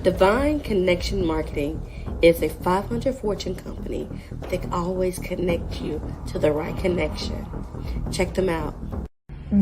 Divine Connection Marketing is a 500 Fortune company that can always connect you to the right connection. Check them out.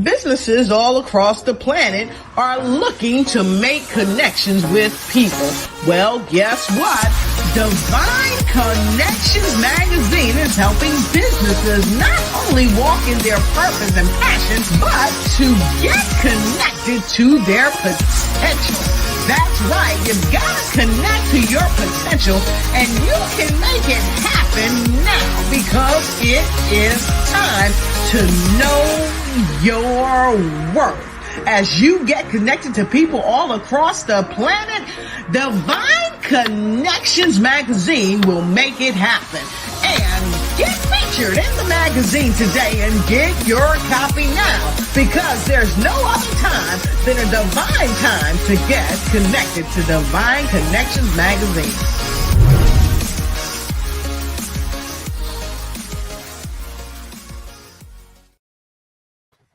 Businesses all across the planet are looking to make connections with people. Well, guess what? Divine Connections magazine is helping businesses not only walk in their purpose and passions, but to get connected to their potential. That's right. You've got to connect to your potential, and you can make it happen now because it is time to know your worth. As you get connected to people all across the planet, Divine Connections magazine will make it happen. And get featured in the magazine today and get your copy now, because there's no other time than a divine time to get connected to Divine Connections magazine.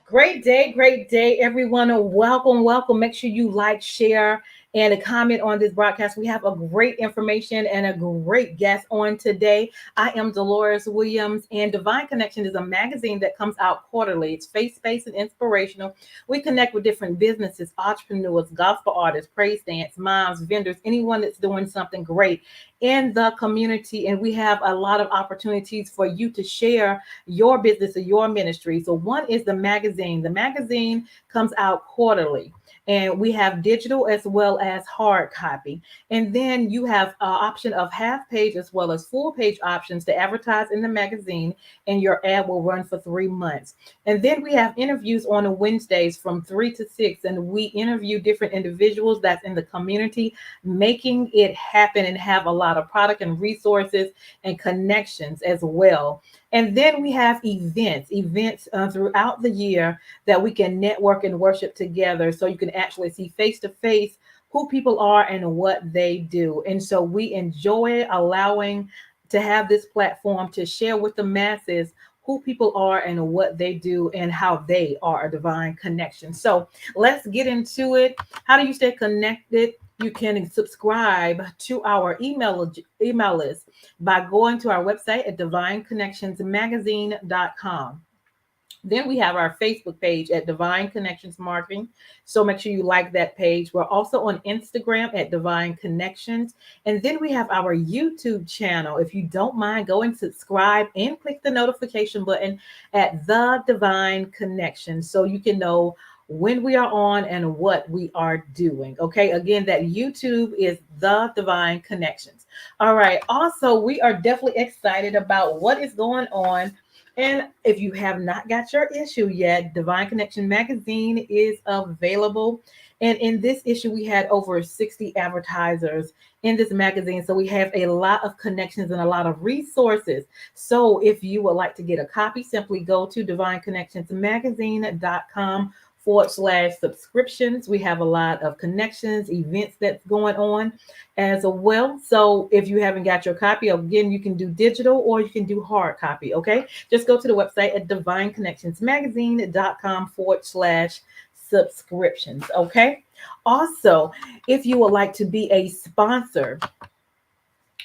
Great day, everyone. Welcome. Make sure you like, share, and comment on this broadcast. We have a great information and a great guest on today. I am Deloris Williams, and Divine Connection is a magazine that comes out quarterly. It's faith-based and inspirational. We connect with different businesses, entrepreneurs, gospel artists, praise dance, moms, vendors, anyone that's doing something great in the community. And we have a lot of opportunities for you to share your business or your ministry. So one is the magazine. The magazine comes out quarterly, and we have digital as well as hard copy. And then you have an option of half page as well as full page options to advertise in the magazine, and your ad will run for 3 months. And then we have interviews on Wednesdays from 3 to 6, and we interview different individuals that's in the community making it happen and have a lot of product and resources and connections as well. And then we have events throughout the year that we can network and worship together, so you can actually see face to face who people are and what they do. And so we enjoy allowing to have this platform to share with the masses who people are and what they do and how they are a divine connection. So let's get into it. How do you stay connected? You can subscribe to our email list by going to our website at divineconnectionsmagazine.com. Then we have our Facebook page at Divine Connections Marketing. So make sure you like that page. We're also on Instagram at Divine Connections. And then we have our YouTube channel. If you don't mind, go and subscribe and click the notification button at The Divine Connections, so you can know when we are on and what we are doing. Okay, again, that YouTube is The Divine Connections. All right, also, we are definitely excited about what is going on. And if you have not got your issue yet, Divine Connection magazine is available. And in this issue, we had over 60 advertisers in this magazine. So we have a lot of connections and a lot of resources. So if you would like to get a copy, simply go to divineconnectionsmagazine.com/subscriptions. We have a lot of connections, events that's going on as well. So if you haven't got your copy, again, you can do digital or you can do hard copy. Okay, just go to the website at divineconnectionsmagazine.com/subscriptions. Okay, also, if you would like to be a sponsor,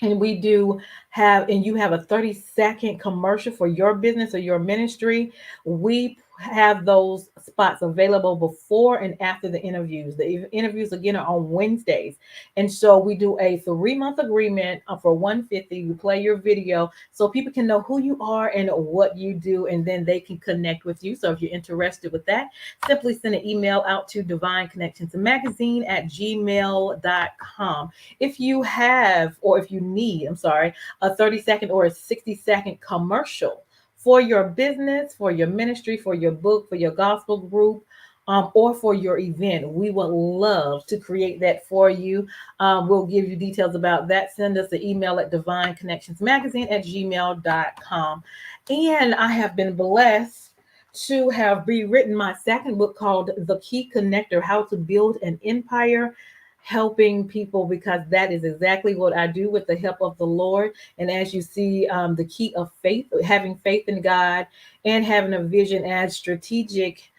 and we do have, and you have a 30-second commercial for your business or your ministry, we have those spots available before and after the interviews. The interviews again are on Wednesdays. And so we do a 3-month agreement for $150. We play your video so people can know who you are and what you do, and then they can connect with you. So if you're interested with that, simply send an email out to divineconnectionsmagazine@gmail.com. If you have, or if you need, a 30-second or a 60-second commercial for your business, for your ministry, for your book, for your gospel group, or for your event, we would love to create that for you. We'll give you details about that. Send us an email at divineconnectionsmagazine@gmail.com. And I have been blessed to have rewritten my second book called The Key Connector: How to Build an Empire, helping people, because that is exactly what I do with the help of the Lord. And as you see, the key of faith, having faith in God and having a vision as strategic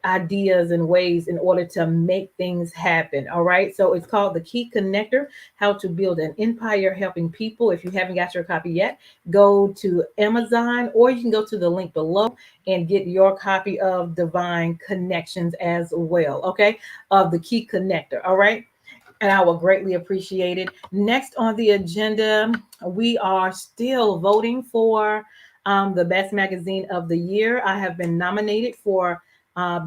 ideas and ways in order to make things happen. All right. So it's called The Key Connector: How to Build an Empire Helping People. If you haven't got your copy yet, go to Amazon, or you can go to the link below and get your copy of Divine Connections as well. Okay. Of The Key Connector. All right. And I will greatly appreciate it. Next on the agenda, we are still voting for the best magazine of the year. I have been nominated for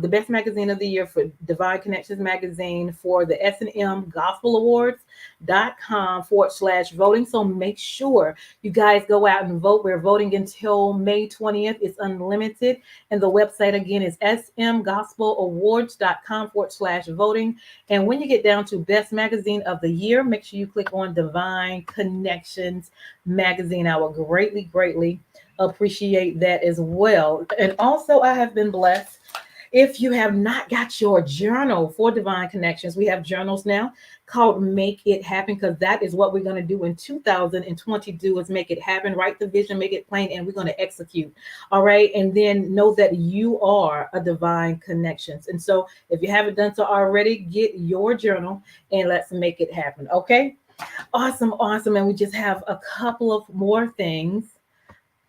the best magazine of the year for Divine Connections magazine for the S&M Gospel Awards.com/voting. So make sure you guys go out and vote. We're voting until May 20th. It's unlimited. And the website again is smgospelawards.com/voting. And when you get down to best magazine of the year, make sure you click on Divine Connections magazine. I will greatly, greatly appreciate that as well. And also, I have been blessed. If you have not got your journal for Divine Connections, we have journals now called Make It Happen, because that is what we're going to do in 2022 is make it happen, write the vision, make it plain, and we're going to execute. All right. And then know that you are a Divine Connections. And so if you haven't done so already, get your journal and let's make it happen. Okay. Awesome. Awesome. And we just have a couple of more things.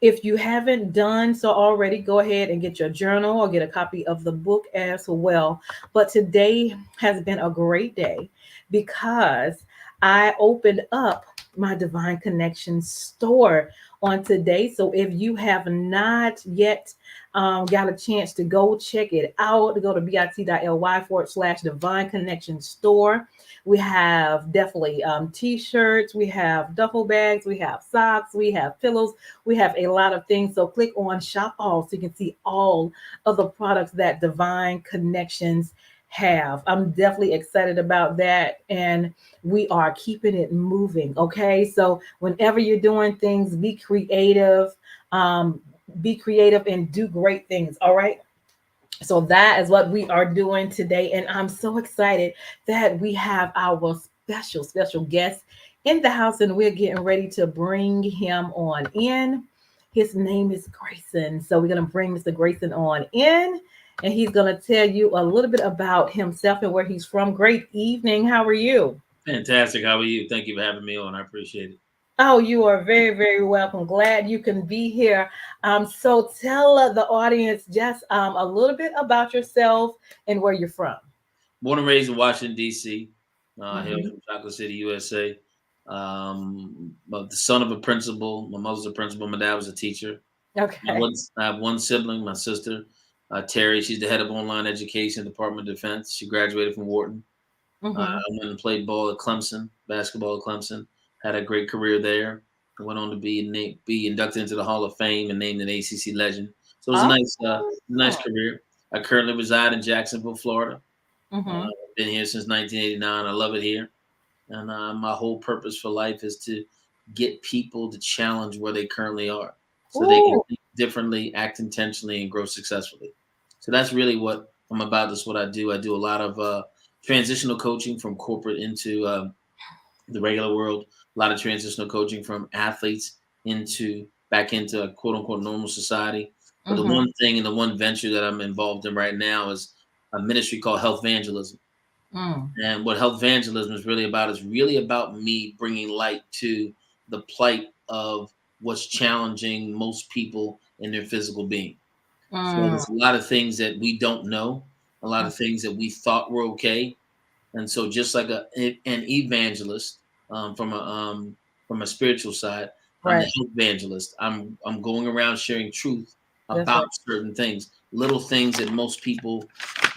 If you haven't done so already, go ahead and get your journal or get a copy of the book as well. But today has been a great day because I opened up my Divine Connection store on today. So if you have not yet got a chance to go check it out, go to bit.ly/Divine Connection store. We have definitely t-shirts, we have duffel bags, we have socks, we have pillows, we have a lot of things. So click on shop all so you can see all of the products that Divine Connections have. I'm definitely excited about that. And we are keeping it moving. Okay. So whenever you're doing things, be creative and do great things. All right. So that is what we are doing today. And I'm so excited that we have our special guest in the house, and we're getting ready to bring him on in. His name is Grayson. So we're going to bring Mr. Grayson on in, and he's going to tell you a little bit about himself and where he's from. Great evening. How are you? Fantastic. How are you? Thank you for having me on. I appreciate it. Oh, you are very, very welcome. Glad you can be here. So tell the audience just a little bit about yourself and where you're from. Born and raised in Washington, D.C., hail Mhm. from Chocolate City, USA. But the son of a principal. My mother's a principal. My dad was a teacher. Okay. I have one sibling, my sister, Terry. She's the head of online education, Department of Defense. She graduated from Wharton. I Hmm. went and played ball at Clemson, basketball at Clemson. Had a great career there. I went on to be inducted into the Hall of Fame and named an ACC legend. So it was a nice Awesome. career. I currently reside in Jacksonville, Florida. Hmm. I've been here since 1989. I love it here, and my whole purpose for life is to get people to challenge where they currently are, so they can Ooh. think differently, act intentionally, and grow successfully. So that's really what I'm about. That's what I do. I do a lot of transitional coaching from corporate into the regular world. A lot of transitional coaching from athletes into back into a quote unquote normal society. But the Hmm. one thing and the one venture that I'm involved in right now is a ministry called Health Evangelism. Mm. And what health evangelism is really about me bringing light to the plight of what's challenging most people in their physical being. So Mm. there's a lot of things that we don't know, a lot of things that we thought were okay, and so, just like an evangelist from a spiritual side, I'm the Right. health evangelist. I'm going around sharing truth That's about right. certain things, little things that most people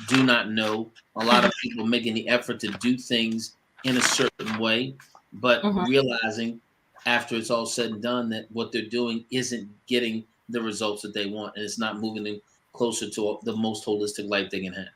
do not know. A lot of people making the effort to do things in a certain way, but Hmm. realizing after it's all said and done that what they're doing isn't getting the results that they want, and it's not moving them closer to the most holistic life they can have.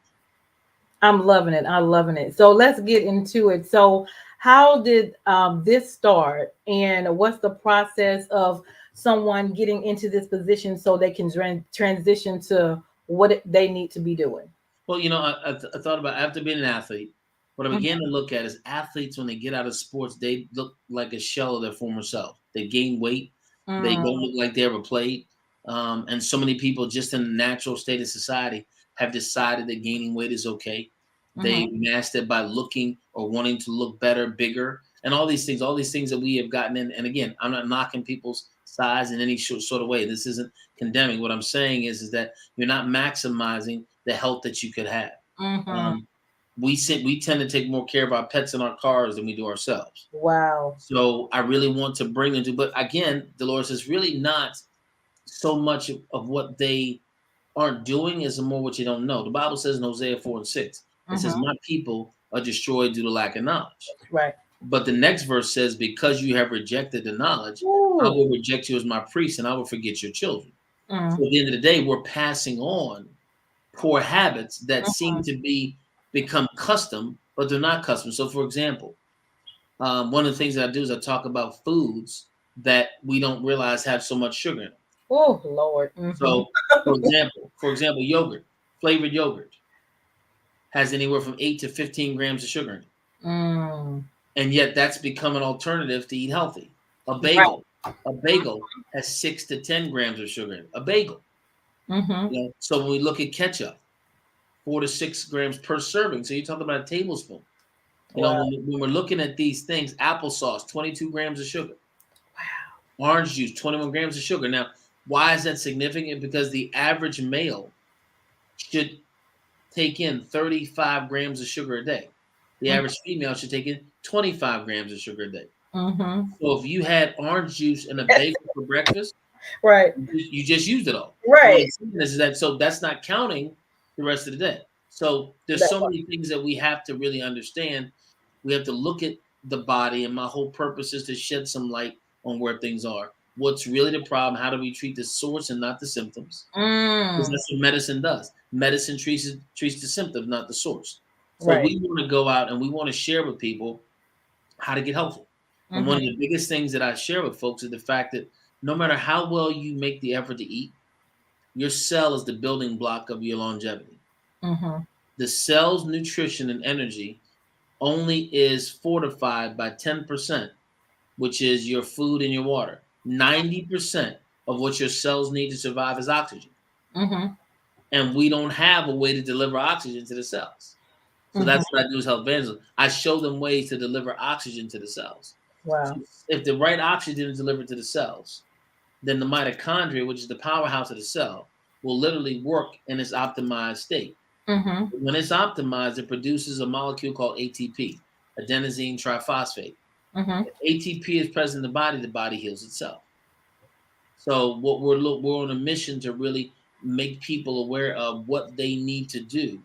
I'm loving it. I'm loving it. So let's get into it. So, how did this start, and what's the process of someone getting into this position so they can transition to what they need to be doing? Well, I thought about after being an athlete, what I began Hmm. to look at is athletes when they get out of sports, they look like a shell of their former self. They gain weight, they don't Mm. look like they ever played. And so many people, just in the natural state of society, have decided that gaining weight is okay. They masked it by looking or wanting to look better, bigger, and all these things that we have gotten in. And again, I'm not knocking people's size in any sort of way. This isn't condemning. What I'm saying is that you're not maximizing the health that you could have. We tend to take more care of our pets and our cars than we do ourselves. Wow. So I really want to bring them to, but again, Deloris, is really not so much of what they aren't doing as more what you don't know. The Bible says in Hosea 4:6, it says, my people are destroyed due to lack of knowledge. Right. But the next verse says, because you have rejected the knowledge, I will reject you as my priest and I will forget your children. So at the end of the day, we're passing on poor habits that seem to become custom, but they're not custom. So for example, one of the things that I do is I talk about foods that we don't realize have so much sugar in them. Oh, Lord. So for example, yogurt, flavored yogurt has anywhere from 8 to 15 grams of sugar in it. And yet that's become an alternative to eat healthy. A bagel has 6 to 10 grams of sugar in it. A bagel. You know, so when we look at ketchup, 4 to 6 grams per serving. So you're talking about a tablespoon. You know, when we're looking at these things, applesauce, 22 grams of sugar. Wow. Orange juice, 21 grams of sugar. Now, why is that significant? Because the average male should take in 35 grams of sugar a day. The average female should take in 25 grams of sugar a day. So if you had orange juice and a bagel for breakfast, right, you just used it all. Right. So that's not counting the rest of the day. So there's so many things that we have to really understand. We have to look at the body, and my whole purpose is to shed some light on where things are. What's really the problem? How do we treat the source and not the symptoms? Because that's what medicine does. Medicine treats the symptom, not the source. So we want to go out and we want to share with people how to get healthy. And one of the biggest things that I share with folks is the fact that no matter how well you make the effort to eat, your cell is the building block of your longevity. The cell's nutrition and energy only is fortified by 10%, which is your food and your water. 90% of what your cells need to survive is oxygen. And we don't have a way to deliver oxygen to the cells. So that's what I do as health evangelism. I show them ways to deliver oxygen to the cells. Wow. So if the right oxygen is delivered to the cells, then the mitochondria, which is the powerhouse of the cell, will literally work in its optimized state. When it's optimized, it produces a molecule called ATP, adenosine triphosphate. If ATP is present in the body heals itself. So what we're on a mission to really make people aware of what they need to do,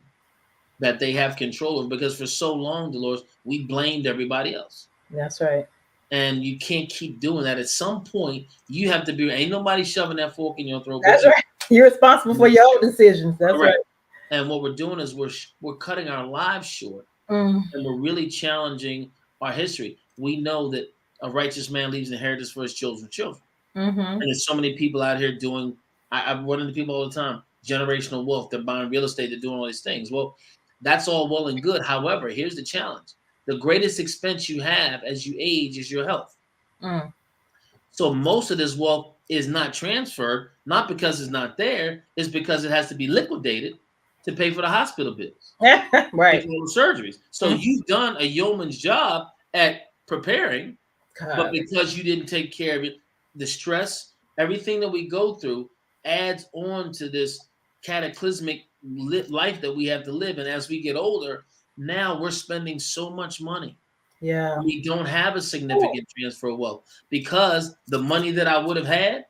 that they have control of, because for so long, Deloris, we blamed everybody else. That's right. And you can't keep doing that. At some point, you have to be, ain't nobody shoving that fork in your throat. That's right. You're responsible for your own decisions. That's right. And what we're doing is we're cutting our lives short, and we're really challenging our history. We know that a righteous man leaves an inheritance for his children's children. And there's so many people out here doing, I run into people all the time, generational wealth, they're buying real estate, they're doing all these things. Well, that's all well and good. However, here's the challenge. The greatest expense you have as you age is your health. So most of this wealth is not transferred, not because it's not there, it's because it has to be liquidated to pay for the hospital bills. Right. For the surgeries. So you've done a yeoman's job at preparing, but because you didn't take care of it, the stress, everything that we go through adds on to this cataclysmic life that we have to live. And as we get older, now we're spending so much money. Yeah. We don't have a significant transfer of wealth because the money that I would have had,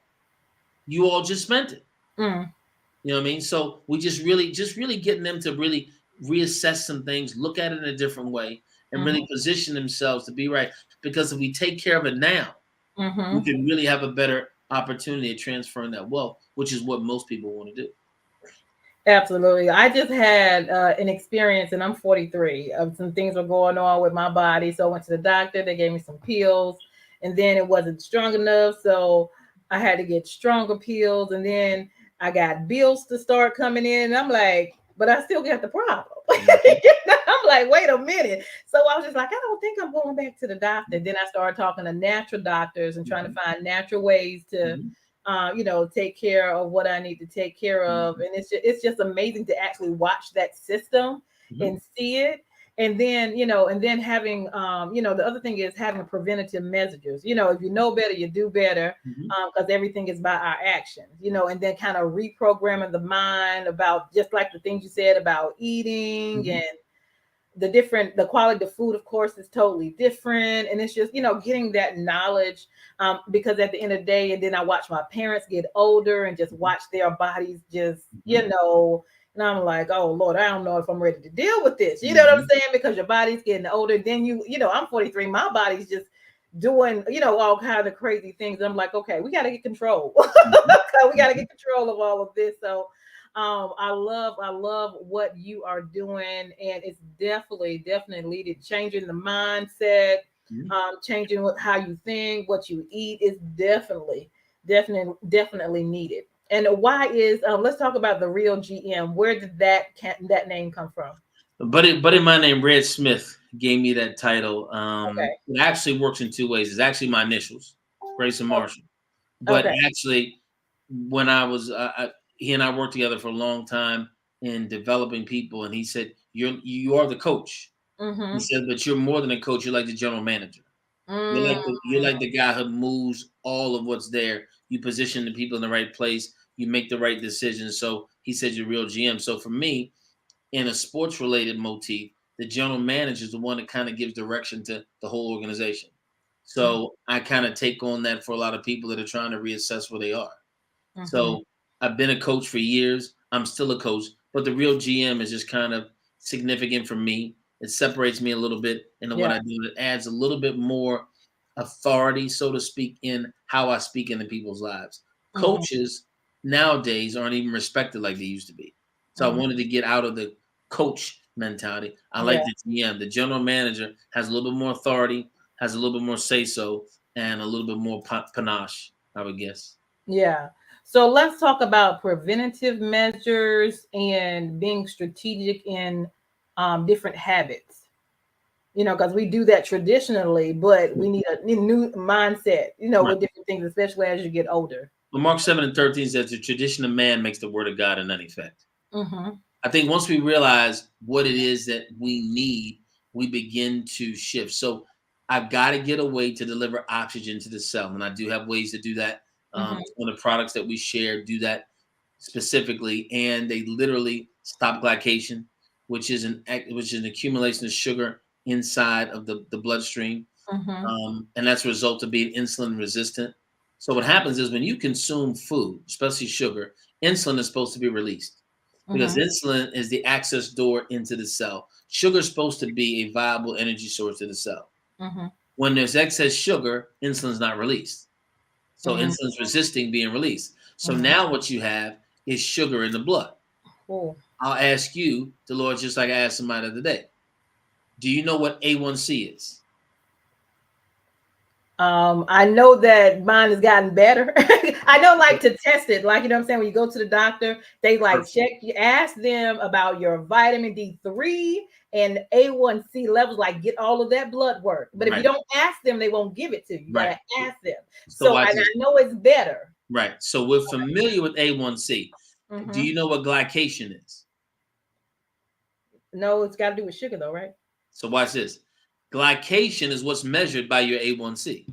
you all just spent it. You know what I mean? So we just really getting them to really reassess some things, look at it in a different way, and really position themselves to be right. Because if we take care of it now, we can really have a better opportunity of transferring that wealth, which is what most people want to do. Absolutely. I just had an experience, and I'm 43, of some things were going on with my body. So I went to the doctor, they gave me some pills, and then it wasn't strong enough. So I had to get stronger pills, and then I got bills to start coming in. And I'm like, but I still got the problem. I'm like, wait a minute. So I was just like, I don't think I'm going back to the doctor. Then I started talking to natural doctors and trying to find natural ways to take care of what I need to take care of. And it's just amazing to actually watch that system and see it. And then, and then having, the other thing is having preventative measures. If you know better, you do better, because everything is by our actions, and then kind of reprogramming the mind about just like the things you said about eating and the quality of food, of course, is totally different. And it's just, getting that knowledge, because at the end of the day, and then I watch my parents get older and just watch their bodies just, and I'm like, oh Lord, I don't know if I'm ready to deal with this. You know what I'm saying? Because your body's getting older. Then I'm 43. My body's just doing, all kinds of crazy things. And I'm like, okay, we got to get control. We got to get control of all of this. So I love what you are doing, and it's definitely needed. Changing the mindset, changing how you think, what you eat is definitely needed. And why is let's talk about the Real GM. Where did that name come from? But in my name, Red Smith gave me that title. Okay. It actually works in two ways. It's actually my initials, Grayson Marshall. But actually, when I was he and I worked together for a long time in developing people, and he said, you are the coach. He said, but you're more than a coach. You're like the general manager. You're like the guy who moves all of what's there. You position the people in the right place. You make the right decisions. So he said you're Real GM. So for me, in a sports related motif, the general manager is the one that kind of gives direction to the whole organization. So I kind of take on that for a lot of people that are trying to reassess where they are. So I've been a coach for years. I'm still a coach, but the Real GM is just kind of significant for me. It separates me a little bit into what I do. It adds a little bit more authority, so to speak, in how I speak into people's lives. Coaches nowadays aren't even respected like they used to be. So I wanted to get out of the coach mentality. I like the GM. The general manager has a little bit more authority, has a little bit more say-so, and a little bit more panache, I would guess. Yeah. So let's talk about preventative measures and being strategic in different habits. Because we do that traditionally, but we need a new mindset, with different things, especially as you get older. Well, Mark 7:13 says the tradition of man makes the word of God in none effect. I think once we realize what it is that we need, we begin to shift. So I've got to get a way to deliver oxygen to the cell. And I do have ways to do that. One of the products that we share do that specifically. And they literally stop glycation, which is an accumulation of sugar inside of the bloodstream. And that's a result of being insulin resistant. So what happens is when you consume food, especially sugar, insulin is supposed to be released because insulin is the access door into the cell. Sugar is supposed to be a viable energy source to the cell. When there's excess sugar, insulin is not released. So insulin is resisting being released. So now what you have is sugar in the blood. I'll ask you, Deloris, just like I asked somebody the other day. Do you know what A1C is? I know that mine has gotten better. I don't like to test it. Like, what I'm saying? When you go to the doctor, they check you, ask them about your vitamin D3 and A1C levels, get all of that blood work. But if you don't ask them, they won't give it to you. You gotta ask them. So I know it's better. Right. So we're familiar with A1C. Do you know what glycation is? No, it's got to do with sugar though, right? So watch this. Glycation is what's measured by your A1C.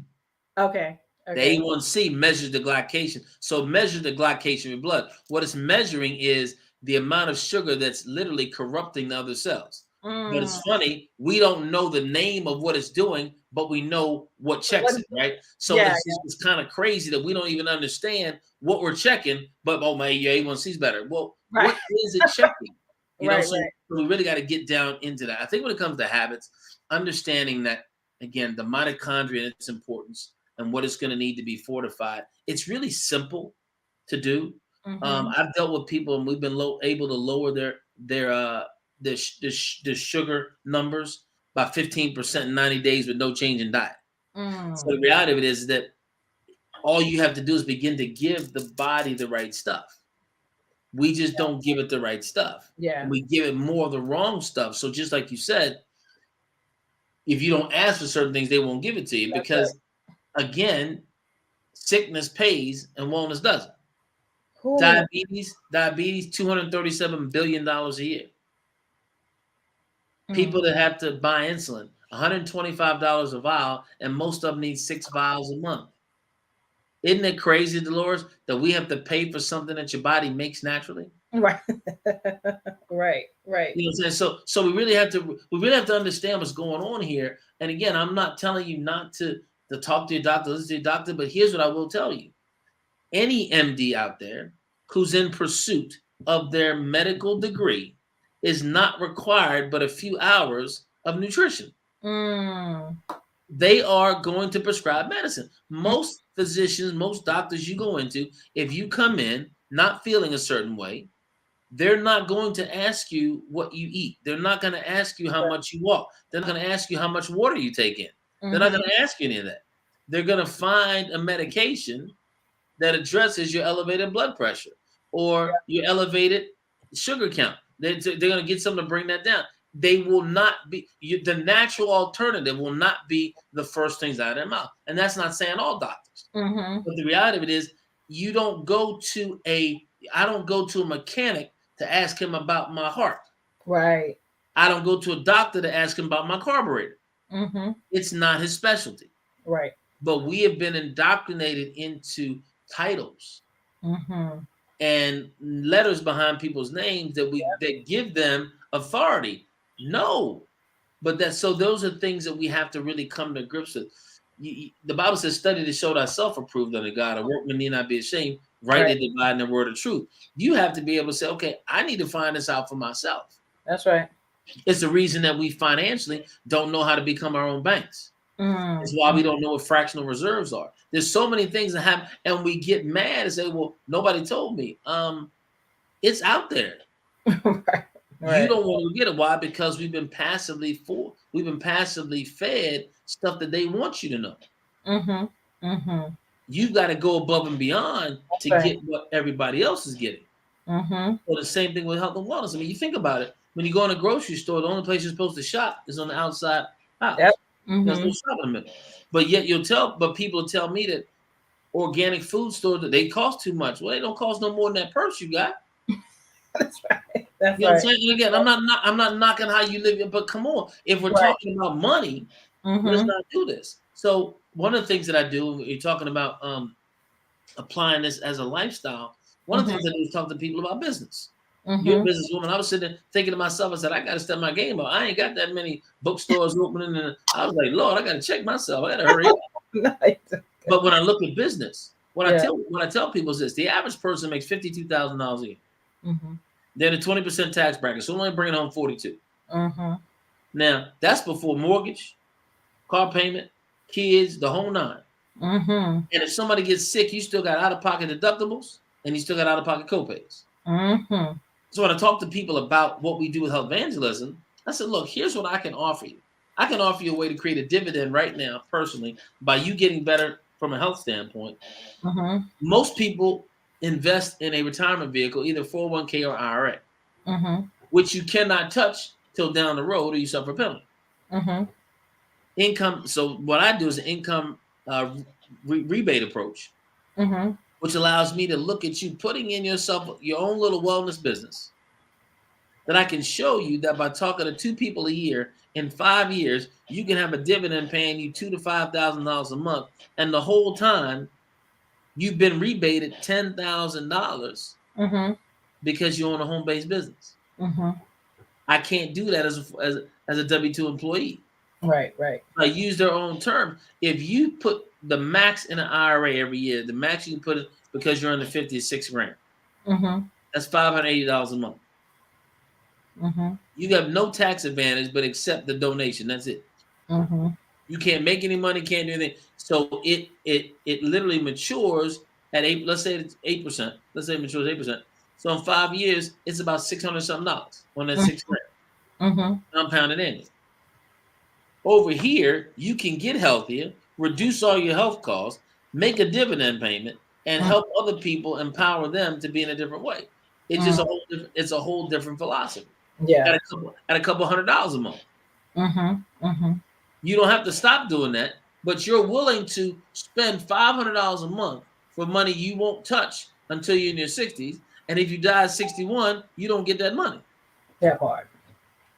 Okay. The A1C measures the glycation. So it measures the glycation in blood. What it's measuring is the amount of sugar that's literally corrupting the other cells. But it's funny, we don't know the name of what it's doing, but we know what checks it, right? So it's kind of crazy that we don't even understand what we're checking, but your A1C is better. Well, what is it checking? So we really got to get down into that. I think when it comes to habits, understanding that, again, the mitochondria and its importance and what it's going to need to be fortified, it's really simple to do. I've dealt with people and we've been able to lower their sugar numbers by 15% in 90 days with no change in diet. So the reality of it is that all you have to do is begin to give the body the right stuff. We just don't give it the right stuff. We give it more of the wrong stuff. So just like you said, if you don't ask for certain things, they won't give it to you because, again, sickness pays and wellness doesn't. Cool. Diabetes, $237 billion a year. People that have to buy insulin, $125 a vial, and most of them need 6 vials a month. Isn't it crazy, Deloris, that we have to pay for something that your body makes naturally? Right. Right. You know what I'm saying? So we really have to understand what's going on here. And again, I'm not telling you not to talk to your doctor, listen to your doctor, but here's what I will tell you. Any MD out there who's in pursuit of their medical degree is not required but a few hours of nutrition. They are going to prescribe medicine. Most physicians, most doctors you go into, if you come in not feeling a certain way, they're not going to ask you what you eat. They're not going to ask you how much you walk. They're not going to ask you how much water you take in. They're not going to ask you any of that. They're going to find a medication that addresses your elevated blood pressure or your elevated sugar count. They're going to get something to bring that down. They will not be the natural alternative will not be the first things out of their mouth. And that's not saying all doctors. But the reality of it is I don't go to a mechanic to ask him about my heart. Right. I don't go to a doctor to ask him about my carburetor. It's not his specialty. Right. But we have been indoctrinated into titles and letters behind people's names that give them authority. No, but those are things that we have to really come to grips with. The Bible says, "Study to show thyself approved unto God, a workman need not be ashamed, rightly dividing the word of truth." You have to be able to say, "Okay, I need to find this out for myself." That's right. It's the reason that we financially don't know how to become our own banks. It's why we don't know what fractional reserves are. There's so many things that happen, and we get mad and say, "Well, nobody told me." It's out there. You don't want to get it. Why? Because we've been passively fed stuff that they want you to know. You've got to go above and beyond to get what everybody else is getting. So the same thing with health and wellness. I mean, you think about it. When you go in a grocery store, the only place you're supposed to shop is on the outside house. There's no shopping in the middle. But yet people tell me that organic food stores that they cost too much. Well, they don't cost no more than that purse you got. That's right. That's you know what I'm saying? Again, I'm not knocking how you live, but come on. If we're talking about money, let's not do this. So one of the things that I do, you're talking about applying this as a lifestyle. One of the things I do is talk to people about business. You're a businesswoman. I was sitting there thinking to myself, I said, I got to step my game up. I ain't got that many bookstores opening. And I was like, Lord, I got to check myself. I got to hurry up. But when I look at business, what I tell people is this: the average person makes $52,000 a year. They're the 20% tax bracket, so only bringing home 42. Now that's before mortgage, car payment, kids, the whole nine. And if somebody gets sick, you still got out-of-pocket deductibles, and you still got out-of-pocket copays. So when I talk to people about what we do with health evangelism, I said, look, here's what I can offer you. I can offer you a way to create a dividend right now, personally, by you getting better from a health standpoint. Most people invest in a retirement vehicle, either 401k or IRA, which you cannot touch till down the road or you suffer a penalty. Income. So what I do is an income rebate approach, which allows me to look at you putting in yourself your own little wellness business that I can show you that by talking to 2 people a year, in 5 years, you can have a dividend paying you $2,000 to $5,000 a month. And the whole time you've been rebated $10,000 because you own a home-based business. I can't do that as a W-2 employee. Right. I use their own term. If you put the max in an IRA every year, the max you can put it because you're under 50 is $6,000. That's $580 a month. You have no tax advantage, but except the donation. That's it. You can't make any money, can't do anything. So it literally matures at 8. Let's say it's 8%. Let's say it matures 8%. So in 5 years, it's about $600 something on that $6,000. Compounded annually. Over here, you can get healthier, reduce all your health costs, make a dividend payment, and help other people, empower them to be in a different way. It's just a whole different philosophy. Yeah. At a couple $100 a month. You don't have to stop doing that. but you're willing to spend $500 a month for money you won't touch until you're in your 60s. And if you die at 61, you don't get that money. That part.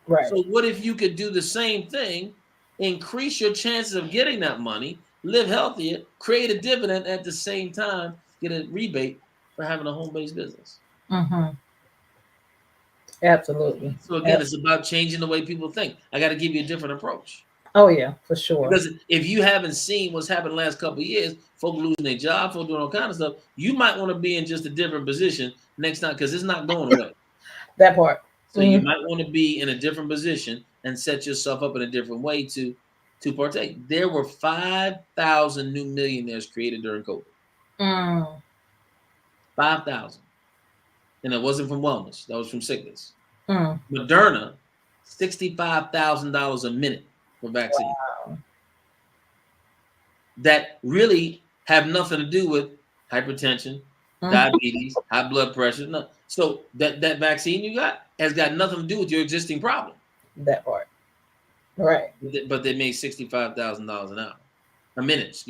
Right. So what if you could do the same thing, increase your chances of getting that money, live healthier, create a dividend at the same time, get a rebate for having a home-based business? Mm-hmm. Absolutely. So again, it's about changing the way people think. I got to give you a different approach. Oh yeah, for sure. Because if you haven't seen what's happened the last couple of years, folk losing their job, folk doing all kind of stuff, you might want to be in just a different position next time because it's not going away. That part. So you might want to be in a different position and set yourself up in a different way to partake. There were 5,000 new millionaires created during COVID. 5,000. And it wasn't from wellness. That was from sickness. Moderna, $65,000 a minute for vaccine. Wow. That really have nothing to do with hypertension, diabetes, high blood pressure. No. So that vaccine you got has got nothing to do with your existing problem. That part. Right. But they made $65,000 an hour. A minute.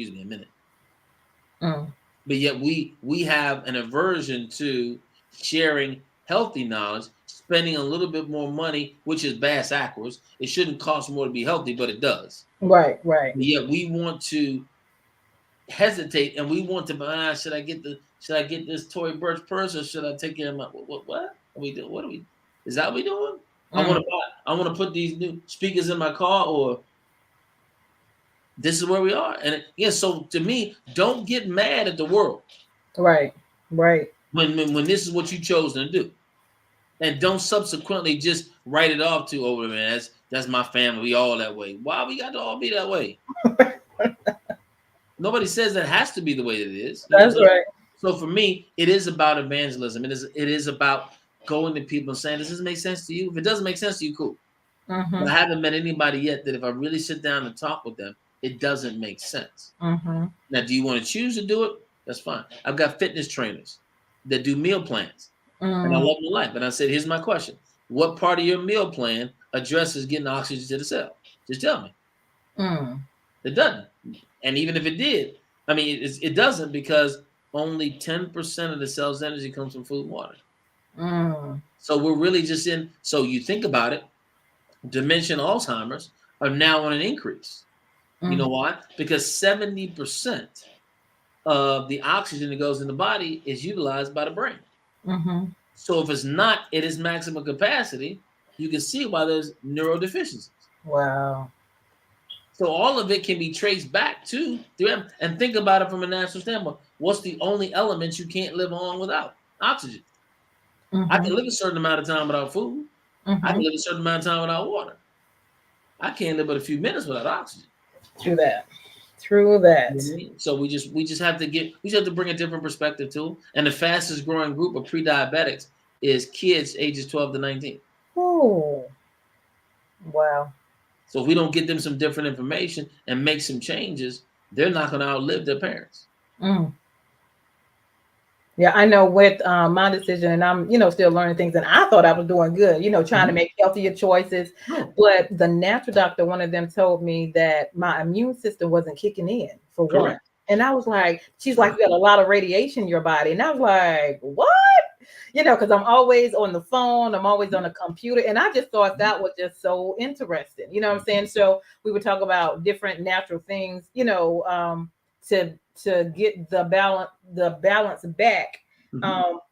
But yet we have an aversion to sharing healthy knowledge, spending a little bit more money, which is bass backwards. It shouldn't cost more to be healthy, but it does. Right. But yet we want to hesitate and we want to should I get this Tory Burch purse or should I take care of my what are we doing? What are we is that what we doing? I want to put these new speakers in my car, or this is where we are. And so to me, don't get mad at the world. Right. When this is what you chose to do. And don't subsequently just write it off to, oh man, that's my family. We all that way. Why we got to all be that way? Nobody says that has to be the way it is. That's right. So for me, it is about evangelism. It is about going to people and saying, does this make sense to you? If it doesn't make sense to you, cool. But I haven't met anybody yet that if I really sit down and talk with them, it doesn't make sense. Now, do you want to choose to do it? That's fine. I've got fitness trainers that do meal plans. And I love my life. And I said, here's my question. What part of your meal plan addresses getting oxygen to the cell? Just tell me. It doesn't. And even if it did, I mean, it doesn't, because only 10% of the cell's energy comes from food and water. So we're really just so you think about it, dementia and Alzheimer's are now on an increase. You know why? Because 70% of the oxygen that goes in the body is utilized by the brain. So if it's not at its maximum capacity, you can see why there's neurodeficiencies. Wow. So all of it can be traced back to them. And think about it from a natural standpoint. What's the only element you can't live on without? Oxygen. I can live a certain amount of time without food. I can live a certain amount of time without water. I can't live but a few minutes without oxygen. True that. So we just have to bring a different perspective to them. And the fastest growing group of pre-diabetics is kids ages 12 to 19. Oh, wow. So if we don't get them some different information and make some changes, they're not going to outlive their parents. Yeah, I know with my decision, and I'm, still learning things, and I thought I was doing good, trying to make healthier choices. But the natural doctor, one of them told me that my immune system wasn't kicking in for one. And I was like, she's like, you got a lot of radiation in your body. And I was like, what? Because I'm always on the phone, I'm always on the computer. And I just thought that was just so interesting. You know what I'm saying? So we would talk about different natural things, to get the balance back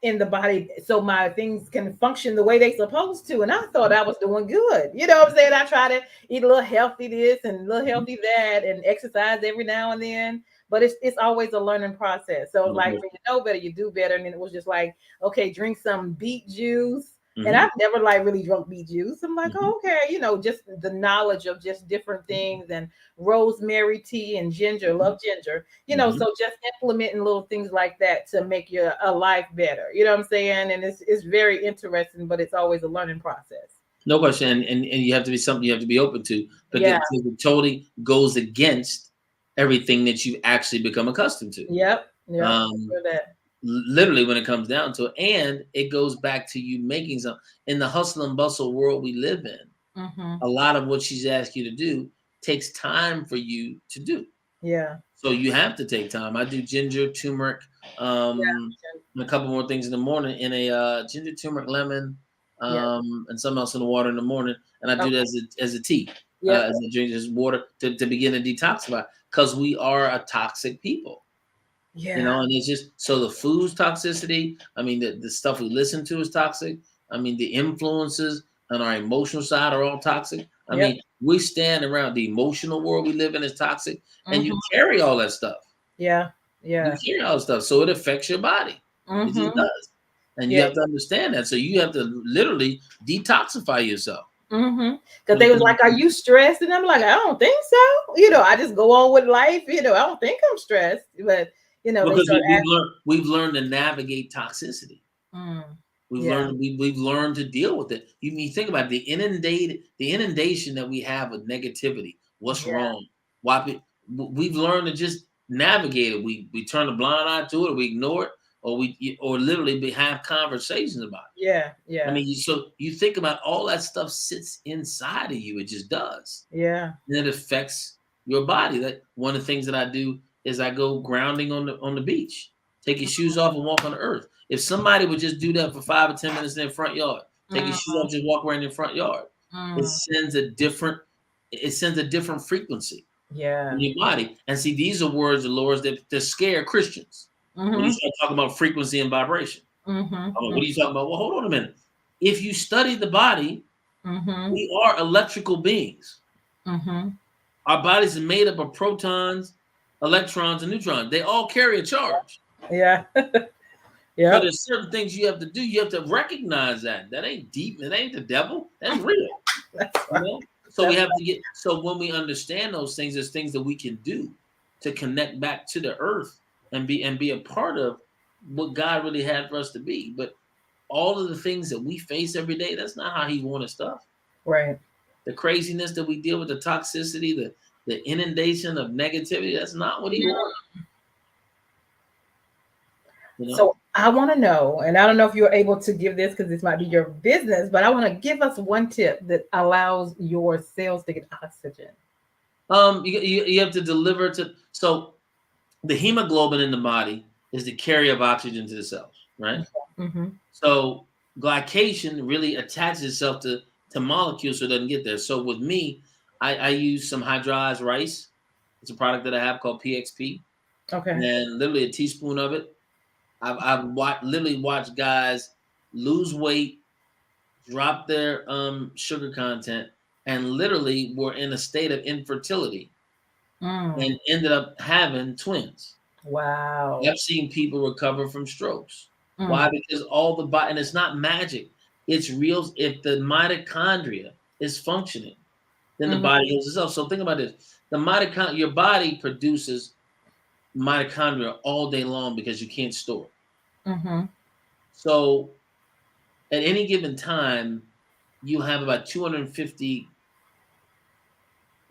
in the body, so my things can function the way they supposed to. And I thought I was doing good. You know what I'm saying? I try to eat a little healthy this and a little healthy that and exercise every now and then. But it's always a learning process. So like when you know better, you do better. And then it was just like, okay, drink some beet juice. And I've never really drunk beet juice. I'm like, okay, just the knowledge of just different things, and rosemary tea and ginger, love ginger, so just implementing little things like that to make your life better. You know what I'm saying? And it's very interesting, but it's always a learning process. No question. And you have to be something you have to be open to, because it totally goes against everything that you actually become accustomed to. Yep. For that. Literally when it comes down to it. And it goes back to you making some in the hustle and bustle world we live in. A lot of what she's asked you to do takes time for you to do. Yeah. So you have to take time. I do ginger, turmeric, and a couple more things in the morning in a ginger, turmeric, lemon, Yeah. and something else in the water in the morning. And I do that as a tea, Yeah. as a drink, as water to begin to detoxify, because we are a toxic people. Yeah. And it's just so the food's toxicity. I mean, the stuff we listen to is toxic. I mean, the influences on our emotional side are all toxic. I Yep. mean, we stand around the emotional world we live in is toxic, and you Mhm. carry all that stuff. Yeah. You Yeah. carry all that stuff, so it affects your body. It just Mhm. does, and you Yeah. have to understand that. So you have to literally detoxify yourself. Because they was like, "Are you stressed?" And I'm like, "I don't think so." I just go on with life. I don't think I'm stressed, but they Because start we've learned to navigate toxicity. asking. Yeah. We've learned to deal with it. You think about it, the inundation that we have with negativity. What's Yeah. wrong? We've learned to just navigate it. We turn a blind eye to it, or we ignore it, or literally have conversations about it. Yeah. I Yeah. mean, so you think about all that stuff sits inside of you. It just does, Yeah. and it affects your body. That one of the things that I do is I go grounding on the beach. Take your shoes off and walk on the earth. If somebody would just do that for 5 or 10 minutes in their front yard, take your shoes off, just walk around their front yard. It Mm. sends a different frequency Yeah. in your body. And see, these are words of Lord's that scare Christians. When you start talking about frequency and vibration. What are you talking about? Well, hold on a minute. If you study the body, we are electrical beings. Our bodies are made up of protons, electrons, and neutrons. They all carry a charge. Yeah. So Yeah. there's certain things you have to do. You have to recognize that ain't deep. It ain't the devil. That's real. That's right. So we have to so when we understand those things, there's things that we can do to connect back to the earth and be a part of what God really had for us to be. But all of the things that we face every day, that's not how He wanted stuff. Right. The craziness that we deal with, the toxicity, the inundation of negativity, that's not what He wanted. So I want to know, and I don't know if you're able to give this because this might be your business, but I want to give us one tip that allows your cells to get oxygen. You have to deliver to. So the hemoglobin in the body is the carrier of oxygen to the cells, right? So glycation really attaches itself to molecules so it doesn't get there. So with me, I use some hydrolyzed rice. It's a product that I have called PXP. Okay. And literally a teaspoon of it. I've literally watched guys lose weight, drop their sugar content, and literally were in a state of infertility and ended up having twins. Wow. I've seen people recover from strokes. Why? Because all the body, and it's not magic. It's real. If the mitochondria is functioning, then the body heals itself. So think about this: your body produces mitochondria all day long because you can't store it. So at any given time, you have about 250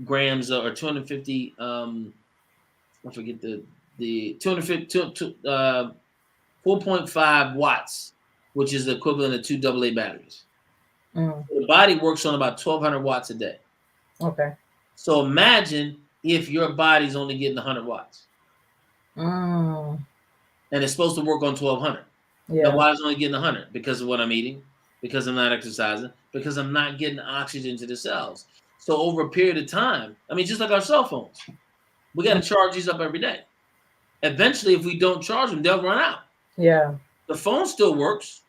grams or 250. I forget the 250 4.5 watts, which is the equivalent of 2 AA batteries. So the body works on about 1,200 watts a day. Okay. So imagine if your body's only getting 100 watts. And it's supposed to work on 1,200. Yeah. Now, why is it only getting 100? Because of what I'm eating, because I'm not exercising, because I'm not getting oxygen to the cells. So over a period of time, I mean, just like our cell phones, we got to charge these up every day. Eventually, if we don't charge them, they'll run out. Yeah. The phone still works,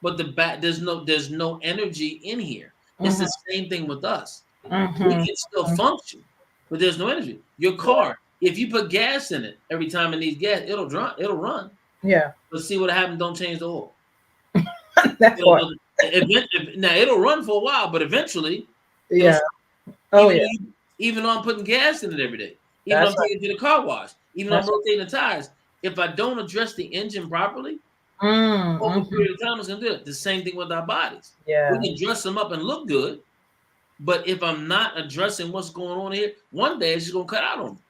but there's no energy in here. It's the same thing with us. We can still function, but there's no energy. Your car, if you put gas in it every time it needs gas, it'll run. Yeah. But see what happens, don't change the oil. That's what. Now it'll run for a while, but eventually, yeah. Oh yeah. Even though I'm putting gas in it every day, even though I'm taking it to the car wash, even though I'm rotating the tires, if I don't address the engine properly, over a period of time, it's gonna do it. The same thing with our bodies. Yeah. We can dress them up and look good, but if I'm not addressing what's going on here, one day it's just gonna cut out on me.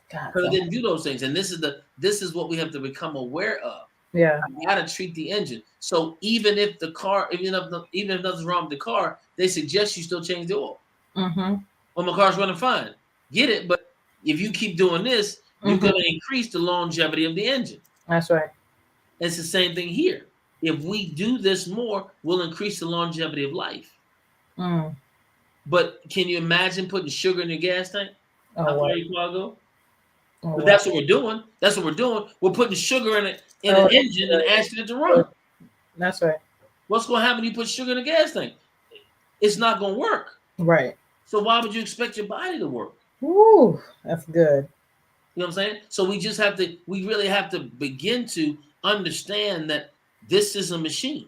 Because I didn't do those things, and this is what we have to become aware of. Yeah, I gotta treat the engine. So even if nothing's wrong with the car, they suggest you still change the oil. Well, my car's running fine. Get it, but if you keep doing this, you're going to increase the longevity of the engine. That's right. It's the same thing here. If we do this more, we'll increase the longevity of life. But can you imagine putting sugar in your gas tank? Oh, How wow. far you want to go? Oh, But wow. that's what we're doing. That's what we're doing. We're putting sugar in an engine and asking it to run. That's right. What's going to happen when you put sugar in a gas tank? It's not going to work. Right. So why would you expect your body to work? Ooh, that's good. You know what I'm saying? So we really have to begin to understand that this is a machine.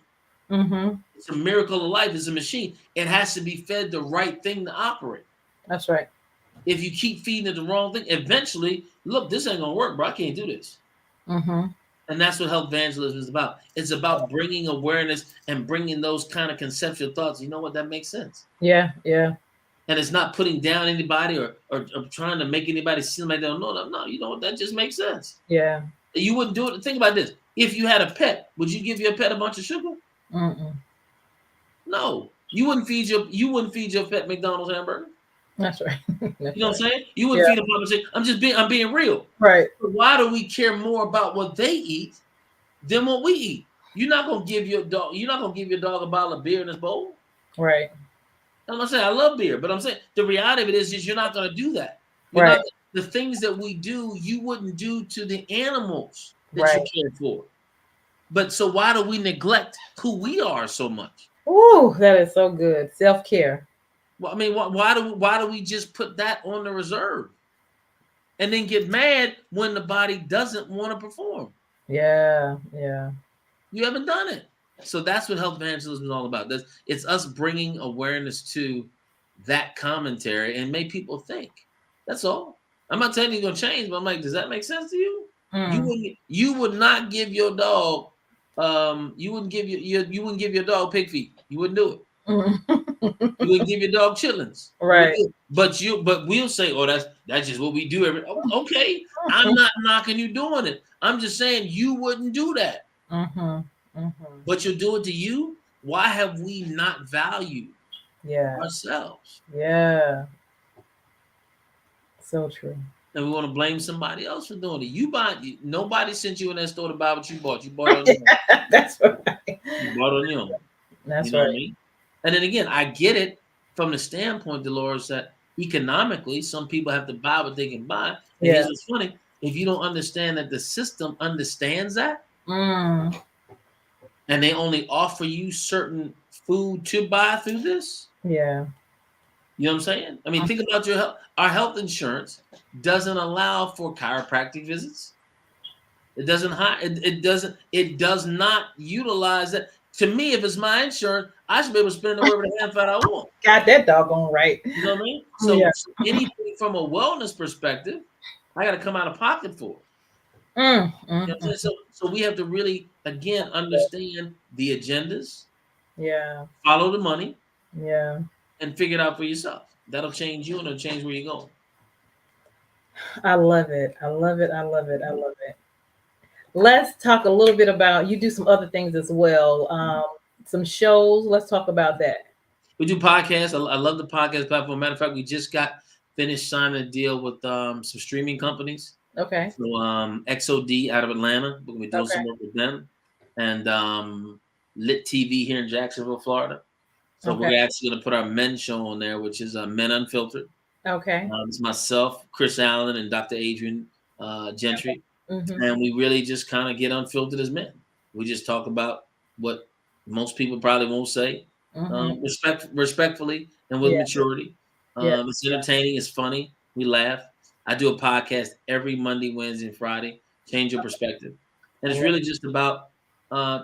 It's a miracle of life. It's a machine. It has to be fed the right thing to operate. That's right. If you keep feeding it the wrong thing, eventually, look, this ain't going to work, bro. I can't do this. And that's what health evangelism is about. It's about bringing awareness and bringing those kind of conceptual thoughts. You know what? That makes sense. Yeah, yeah. And it's not putting down anybody or trying to make anybody seem like they don't know them. No, you know what? That just makes sense. Yeah. You wouldn't do it. Think about this. If you had a pet, would you give your pet a bunch of sugar? No. You wouldn't feed your pet McDonald's hamburger. That's right. You know what I'm saying? You wouldn't feed them. I'm being real. Right. But why do we care more about what they eat than what we eat? You're not gonna give your dog a bottle of beer in his bowl. Right. I'm not saying I love beer, but I'm saying the reality of it is you're not gonna do that. The things that we do, you wouldn't do to the animals that you care for. But so why do we neglect who we are so much? Ooh, that is so good. Self-care. Well, I mean, why do we just put that on the reserve and then get mad when the body doesn't want to perform? Yeah, yeah. You haven't done it. So that's what health evangelism is all about. It's us bringing awareness to that commentary and make people think. That's all. I'm not telling you it's going to change, but I'm like, does that make sense to you? You would not give your dog, you wouldn't give your dog pig feet. You wouldn't do it. You wouldn't give your dog chitlins. Right. But we'll say, oh, that's just what we do okay. I'm not knocking you doing it. I'm just saying you wouldn't do that. But you'll do it to you. Why have we not valued ourselves? Yeah. So true. And we want to blame somebody else for doing it. Nobody sent you in that store to buy what you bought. You bought it on your own. That's right. You bought it on your own. That's right. right. What I mean? And then again, I get it from the standpoint, Deloris, that economically, some people have to buy what they can buy. And here's what's funny. If you don't understand that the system understands that, and they only offer you certain food to buy through this. Yeah. You know what I'm saying? I mean, think about your health. Our health insurance doesn't allow for chiropractic visits. It does not utilize that. To me, if it's my insurance, I should be able to spend whatever the half I want. Got that doggone right. You know what I mean? So anything from a wellness perspective, I got to come out of pocket for it. You know what I'm saying? So we have to really, again, understand the agendas. Yeah. Follow the money. Yeah. And figure it out for yourself. That'll change you and it'll change where you're going. I love it. I love it. I love it. I love it. Let's talk a little bit about, you do some other things as well. Some shows. Let's talk about that. We do podcasts. I love the podcast platform. Matter of fact, we just got finished signing a deal with some streaming companies. Okay. So XOD out of Atlanta. We're going to be doing some work with them. And Lit TV here in Jacksonville, Florida. So we're actually going to put our men's show on there, which is Men Unfiltered. Okay. It's myself, Chris Allen, and Dr. Adrian Gentry. And we really just kind of get unfiltered as men. We just talk about what most people probably won't say, respectfully and with maturity. It's entertaining. It's funny. We laugh. I do a podcast every Monday, Wednesday, and Friday. Change your perspective. And it's really just about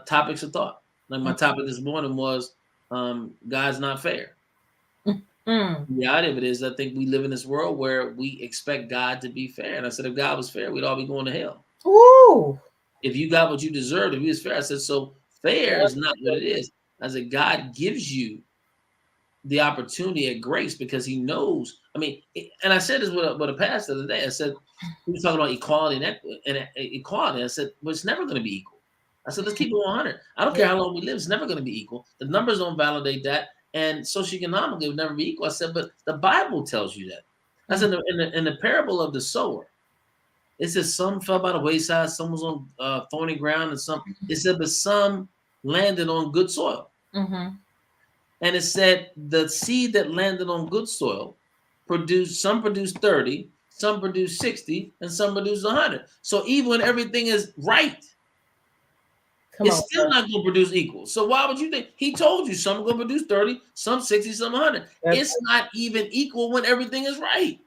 topics of thought. Like my topic this morning was God's not fair. The reality of it is, I think we live in this world where we expect God to be fair. And I said, if God was fair, we'd all be going to hell. Ooh. If you got what you deserved, if he was fair, I said, so fair is not what it is. I said, God gives you the opportunity at grace because he knows. I mean, and I said this with a pastor the other day. I said, we were talking about equality and equality. I said, well, it's never going to be equal. I said, let's keep it 100. I don't care how long we live. It's never going to be equal. The numbers don't validate that. And socioeconomically, it would never be equal. I said, but the Bible tells you that. That's in the parable of the sower. It says some fell by the wayside, some was on thorny ground, and some. It said, but some landed on good soil. Mm-hmm. And it said the seed that landed on good soil some produced 30, some produced 60, and some produced 100. So even when everything is right, it's still not going to produce equal. So why would you think? He told you some are going to produce 30, some 60, some 100. It's not even equal when everything is right.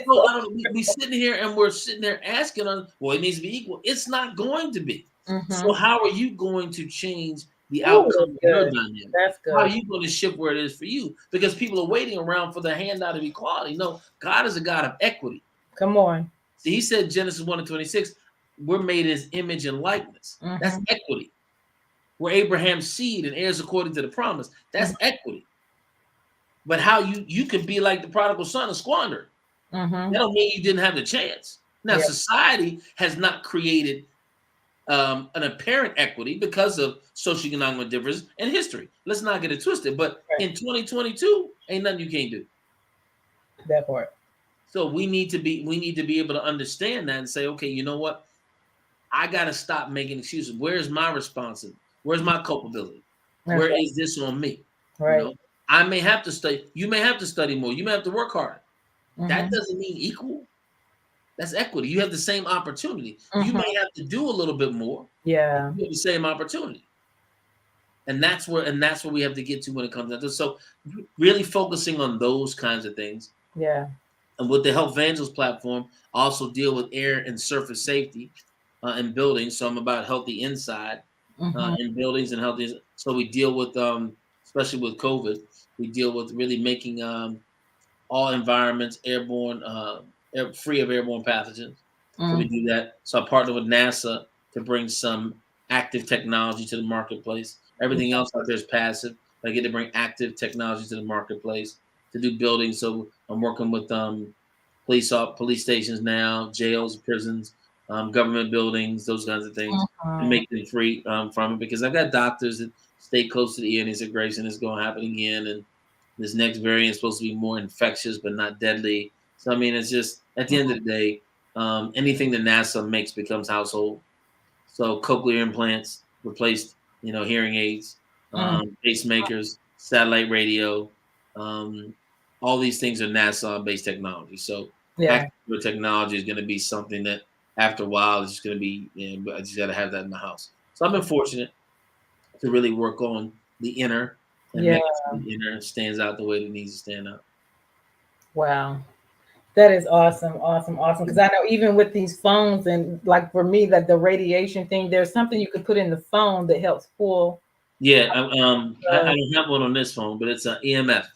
So we sitting here and we're sitting there asking, well, it needs to be equal. It's not going to be. Mm-hmm. So how are you going to change the outcome of your dynamic? That's good. How are you going to shift where it is for you? Because people are waiting around for the handout of equality. No, God is a God of equity. Come on. See, he said Genesis 1:26, we're made in his image and likeness. Mm-hmm. That's equity. We're Abraham's seed and heirs according to the promise. That's equity. But how you could be like the prodigal son and squander. That don't mean you didn't have the chance. Now, society has not created an apparent equity because of socioeconomic differences and history. Let's not get it twisted. But in 2022, ain't nothing you can't do. That part. So we need to be able to understand that and say, okay, you know what? I got to stop making excuses. Where's my responsibility? Where's my culpability? Where is this on me? Right. You know, I may have to study. You may have to study more. You may have to work harder. That doesn't mean equal. That's equity. You have the same opportunity. You may have to do a little bit more. Yeah. You have the same opportunity. And that's where we have to get to when it comes down to. So really focusing on those kinds of things. Yeah. And with the Health Evangelist platform, also deal with air and surface safety in buildings. So I'm about healthy inside in buildings and healthy. So we deal with, especially with COVID, we deal with really making all environments airborne, free of airborne pathogens. So we do that. So I partner with NASA to bring some active technology to the marketplace. Everything else out there is passive. I get to bring active technology to the marketplace to do buildings. So I'm working with police stations now, jails, prisons, government buildings, those kinds of things, and make them free from it. Because I've got doctors that stay close to the ear and they said, Grayson, it's going to happen again. And this next variant is supposed to be more infectious, but not deadly. So, I mean, it's just, at the end of the day, anything that NASA makes becomes household. So cochlear implants replaced, hearing aids, pacemakers, satellite radio, all these things are NASA-based technology. So active technology is going to be something that after a while it's just going to be, I just got to have that in my house. So I've been fortunate to really work on the inner and make sure the inner stands out the way that it needs to stand out. Wow. That is awesome. Because I know even with these phones and like for me, that the radiation thing, there's something you can put in the phone that helps pull. Yeah, I don't have one on this phone, but it's an EMF.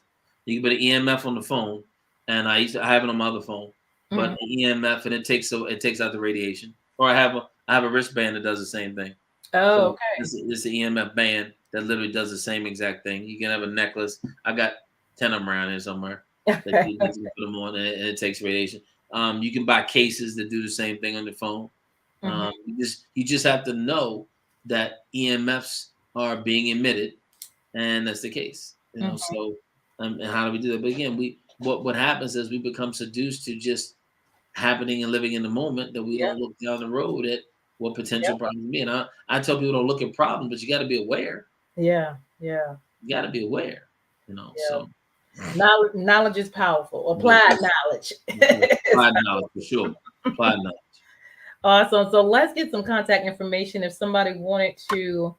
You can put an EMF on the phone, and I have it on my other phone, but an EMF, and it takes out the radiation. Or I have a wristband that does the same thing. Oh, so okay. It's an EMF band that literally does the same exact thing. You can have a necklace. I got 10 of them around here somewhere. That you can put them on, and it takes radiation. You can buy cases that do the same thing on the phone. You just have to know that EMFs are being emitted, and that's the case. So and how do we do that? But again, what happens is we become seduced to just happening and living in the moment that we don't look down the road at what potential problems be. And I tell people don't look at problems, but you got to be aware. Yeah. You got to be aware. So. Knowledge is powerful. Applied knowledge. Applied knowledge for sure. Applied knowledge. Awesome. So let's get some contact information. If somebody wanted to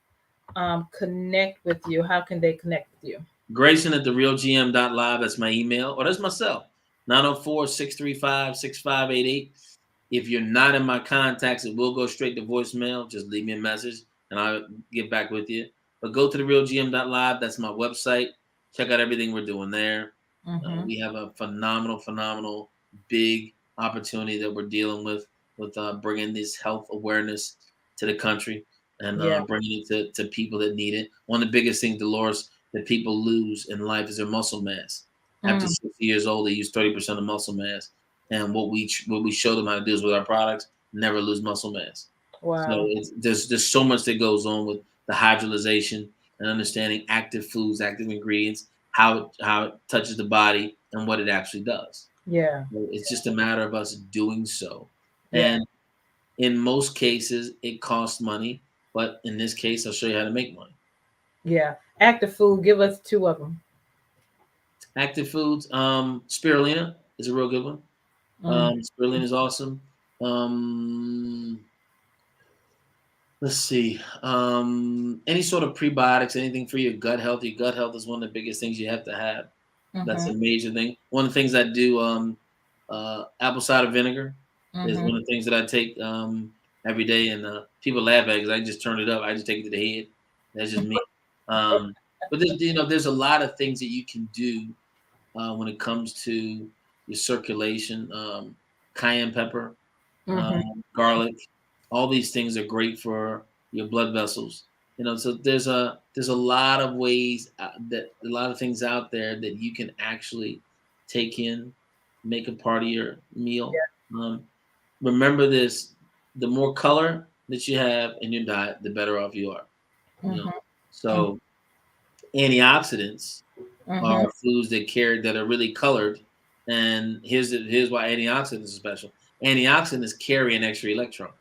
connect with you, how can they connect with you? Grayson at therealgm.live. That's my email. Or that's my cell. 904-635-6588. If you're not in my contacts, it will go straight to voicemail. Just leave me a message and I'll get back with you. But go to therealgm.live. That's my website. Check out everything we're doing there. We have a phenomenal, big opportunity that we're dealing with bringing this health awareness to the country and bringing it to people that need it. One of the biggest things, Deloris, that people lose in life is their muscle mass. After 60 years old, they use 30% of muscle mass. And what we show them how to do is with our products, never lose muscle mass. Wow. So there's so much that goes on with the hydrolyzation and understanding active foods, active ingredients, how it touches the body, and what it actually does. Yeah. It's just a matter of us doing so. Yeah. And in most cases, it costs money, but in this case, I'll show you how to make money. Yeah. Active food. Give us 2 of them. Active foods, spirulina is a real good one. Spirulina is awesome. Let's see. Any sort of prebiotics, anything for your gut health. Your gut health is one of the biggest things you have to have. That's a major thing. One of the things I do, apple cider vinegar is one of the things that I take every day. And people laugh at it because I just turn it up. I just take it to the head. That's just me. But there's a lot of things that you can do when it comes to your circulation. Cayenne pepper, garlic. All these things are great for your blood vessels. So there's a lot of ways that a lot of things out there that you can actually take in, make a part of your meal. Yeah. Remember this: the more color that you have in your diet, the better off you are. So antioxidants are foods that are really colored, and here's why antioxidants are special. Antioxidants carry an extra electron.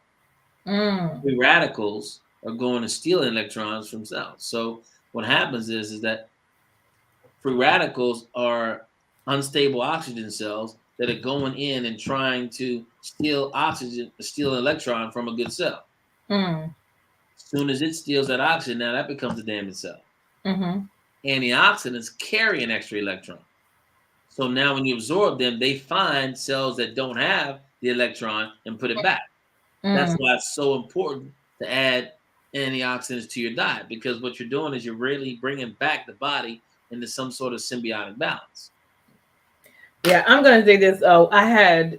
Free radicals are going to steal electrons from cells. So what happens is that free radicals are unstable oxygen cells that are going in and trying to steal an electron from a good cell. As soon as it steals that oxygen, now that becomes a damaged cell. Antioxidants carry an extra electron. So now when you absorb them, they find cells that don't have the electron and put it back. That's why it's so important to add antioxidants to your diet, because what you're doing is you're really bringing back the body into some sort of symbiotic balance. Yeah, I'm going to say this. I had,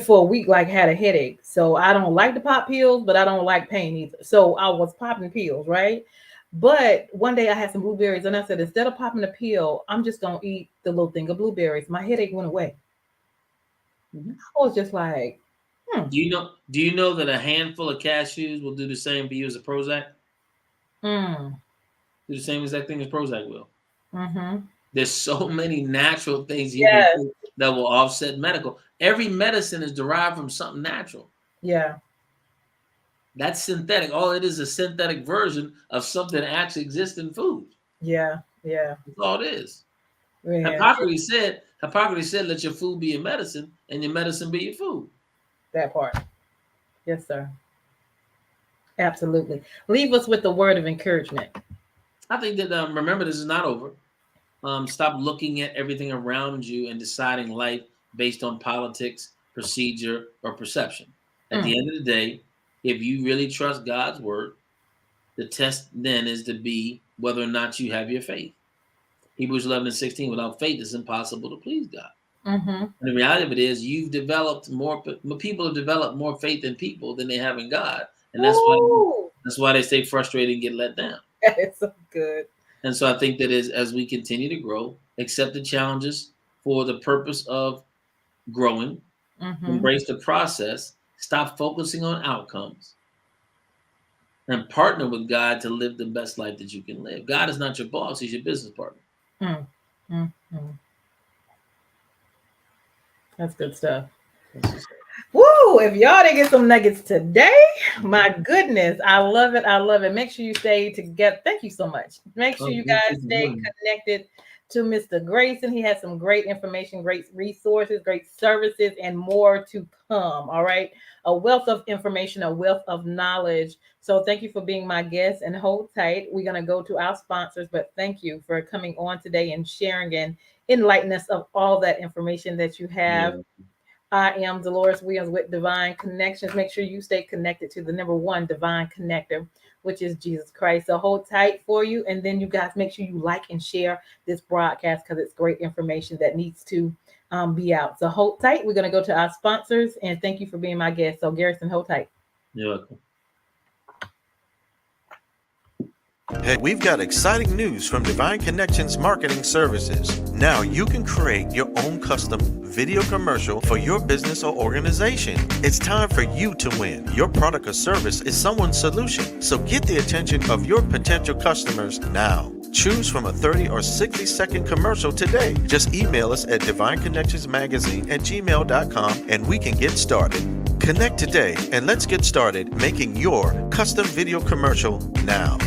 for a week, had a headache. So I don't like to pop pills, but I don't like pain either. So I was popping pills, right? But one day I had some blueberries and I said, instead of popping a pill, I'm just going to eat the little thing of blueberries. My headache went away. I was just like, Do you know that a handful of cashews will do the same for you as a Prozac? Do the same exact thing as Prozac will. There's so many natural things you can do that will offset medical. Every medicine is derived from something natural. Yeah. That's synthetic. All it is a synthetic version of something that actually exists in food. Yeah. Yeah. That's all it is. Yeah. Hippocrates said, let your food be your medicine and your medicine be your food. That part. Yes, sir. Absolutely. Leave us with the word of encouragement. I think that, remember, this is not over. Stop looking at everything around you and deciding life based on politics, procedure, or perception. At the end of the day, if you really trust God's word, the test then is to be whether or not you have your faith. Hebrews 11:16, without faith, it's impossible to please God. And the reality of it is you've developed people have developed more faith in people than they have in God. And that's why they stay frustrated and get let down. It's so good. And so I think that as we continue to grow, accept the challenges for the purpose of growing, embrace the process, stop focusing on outcomes, and partner with God to live the best life that you can live. God is not your boss, he's your business partner. That's good stuff. Woo! If y'all didn't get some nuggets today, my goodness, I love it. I love it. Make sure you stay together. Thank you so much. Make sure you guys stay connected to Mr. Grayson. He has some great information, great resources, great services, and more to come. All right. A wealth of information, a wealth of knowledge. So thank you for being my guest, and hold tight. We're going to go to our sponsors, but thank you for coming on today and sharing and enlightening us of all that information that you have. I am Deloris Williams with Divine Connections. Make sure you stay connected to the number one divine connector, which is Jesus Christ. So hold tight for you. And then you guys make sure you like and share this broadcast, because it's great information that needs to be out. So hold tight. We're going to go to our sponsors, and thank you for being my guest. So Garrison, hold tight. You're welcome. Hey, we've got exciting news from Divine Connections Marketing Services. Now you can create your own custom video commercial for your business or organization. It's time for you to win. Your product or service is someone's solution. So get the attention of your potential customers now. Choose from a 30 or 60-second commercial today. Just email us at divineconnectionsmagazine@gmail.com and we can get started. Connect today and let's get started making your custom video commercial now.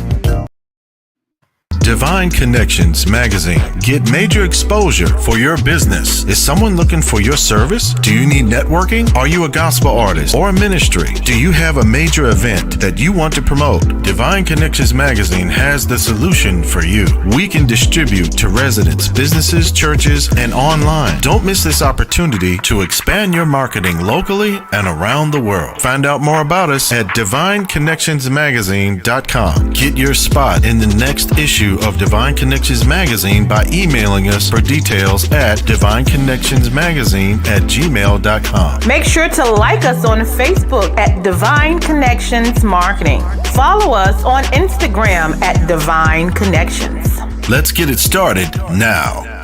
Divine Connections Magazine. Get major exposure for your business. Is someone looking for your service? Do you need networking? Are you a gospel artist or a ministry? Do you have a major event that you want to promote? Divine Connections Magazine has the solution for you. We can distribute to residents, businesses, churches, and online. Don't miss this opportunity to expand your marketing locally and around the world. Find out more about us at divineconnectionsmagazine.com. Get your spot in the next issue of Divine Connections Magazine by emailing us for details at divineconnectionsmagazine@gmail.com. Make sure to like us on Facebook at Divine Connections Marketing. Follow us on Instagram at Divine Connections. Let's get it started now.